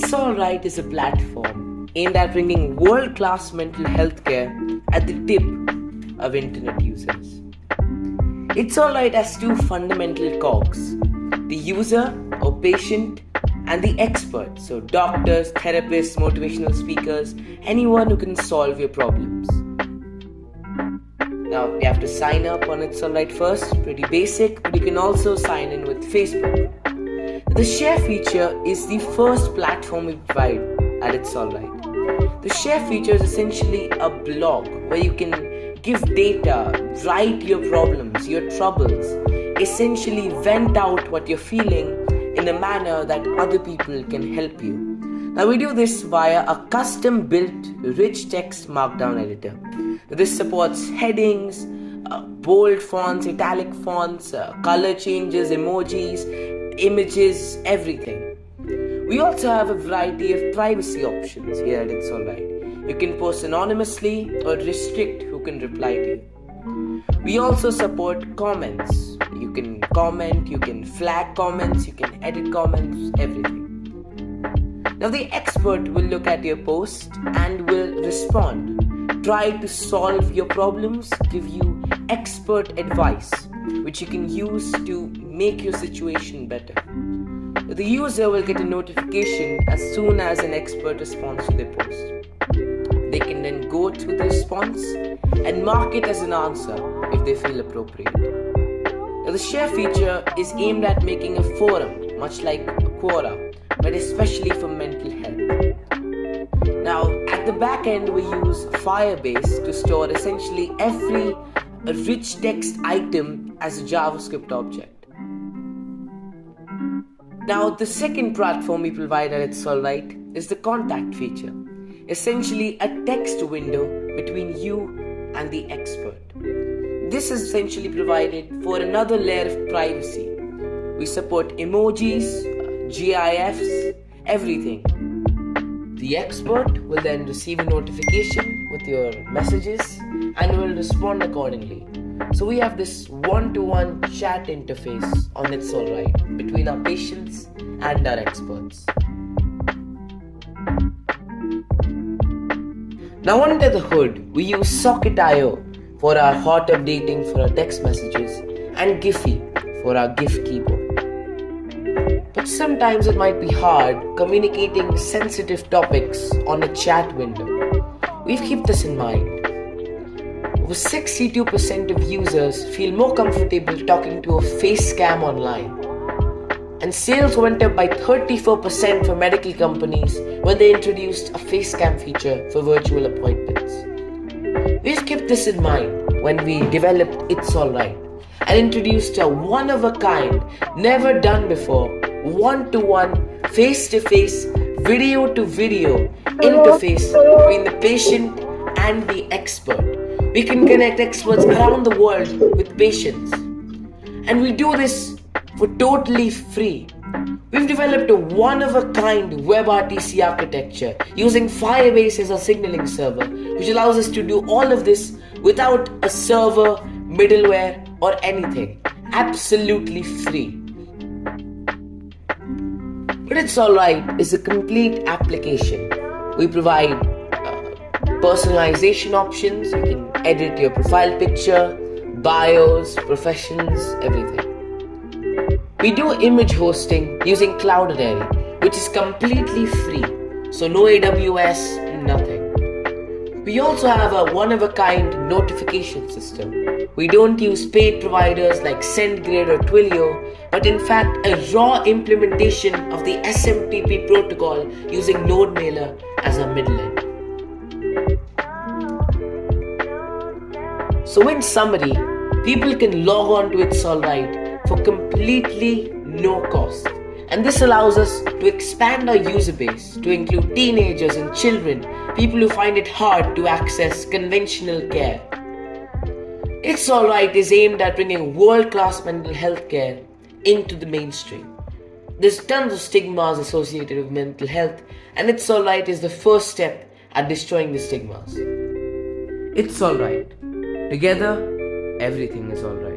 Itsalright is a platform aimed at bringing world-class mental health care at the tip of internet users. Itsalright has two fundamental cogs: the user or patient and the expert, so doctors, therapists, motivational speakers, anyone who can solve your problems. Now, you have to sign up on Itsalright first, pretty basic, but you can also sign in with Facebook. The share feature is the first platform we provide at Itsalright. The share feature is essentially a blog where you can give data, write your problems, your troubles, essentially vent out what you're feeling in a manner that other people can help you. Now, we do this via a custom-built rich text markdown editor. This supports headings, bold fonts, italic fonts, color changes, emojis, images, everything. We also have a variety of privacy options here at Itsalright. You can post anonymously or restrict who can reply to you. We also support comments. You can comment, you can flag comments, you can edit comments, everything. Now, the expert will look at your post and will respond, try to solve your problems, give you expert advice, which you can use to make your situation better. The user will get a notification as soon as an expert responds to their post. They can then go through the response and mark it as an answer if they feel appropriate. Now, the share feature is aimed at making a forum, much like a Quora, but especially for mental health. Now, at the back end, we use Firebase to store essentially every rich text item as a JavaScript object. Now, the second platform we provide at Itsalright is the contact feature, essentially a text window between you and the expert. This is essentially provided for another layer of privacy. We support emojis, GIFs, everything. The expert will then receive a notification with your messages and will respond accordingly. So we have this one-to-one chat interface on Itsalright between our patients and our experts. Now, under the hood, we use Socket.io for our hot updating for our text messages and Giphy for our GIF keyboard. But sometimes it might be hard communicating sensitive topics on a chat window. We've kept this in mind. Over 62% of users feel more comfortable talking to a face cam online. And sales went up by 34% for medical companies when they introduced a face cam feature for virtual appointments. We've kept this in mind when we developed Itsalright and introduced a one-of-a-kind, never done before, one-to-one, face-to-face, video-to-video interface between the patient and the expert. We can connect experts around the world with patients. And we do this for totally free. We've developed a one-of-a-kind WebRTC architecture using Firebase as a signaling server, which allows us to do all of this without a server, middleware, or anything. Absolutely free. But Itsalright is a complete application. We provide personalization options. You can edit your profile picture, bios, professions, everything. We do image hosting using Cloudinary, which is completely free. So no AWS, nothing. We also have a one-of-a-kind notification system. We don't use paid providers like SendGrid or Twilio, but in fact a raw implementation of the SMTP protocol using NodeMailer as our middle end. So in summary, people can log on to Itsalright for completely no cost. And this allows us to expand our user base to include teenagers and children, people who find it hard to access conventional care. Itsalright is aimed at bringing world-class mental health care into the mainstream. There's tons of stigmas associated with mental health, and Itsalright is the first step at destroying the stigmas. Itsalright. Together, everything is alright.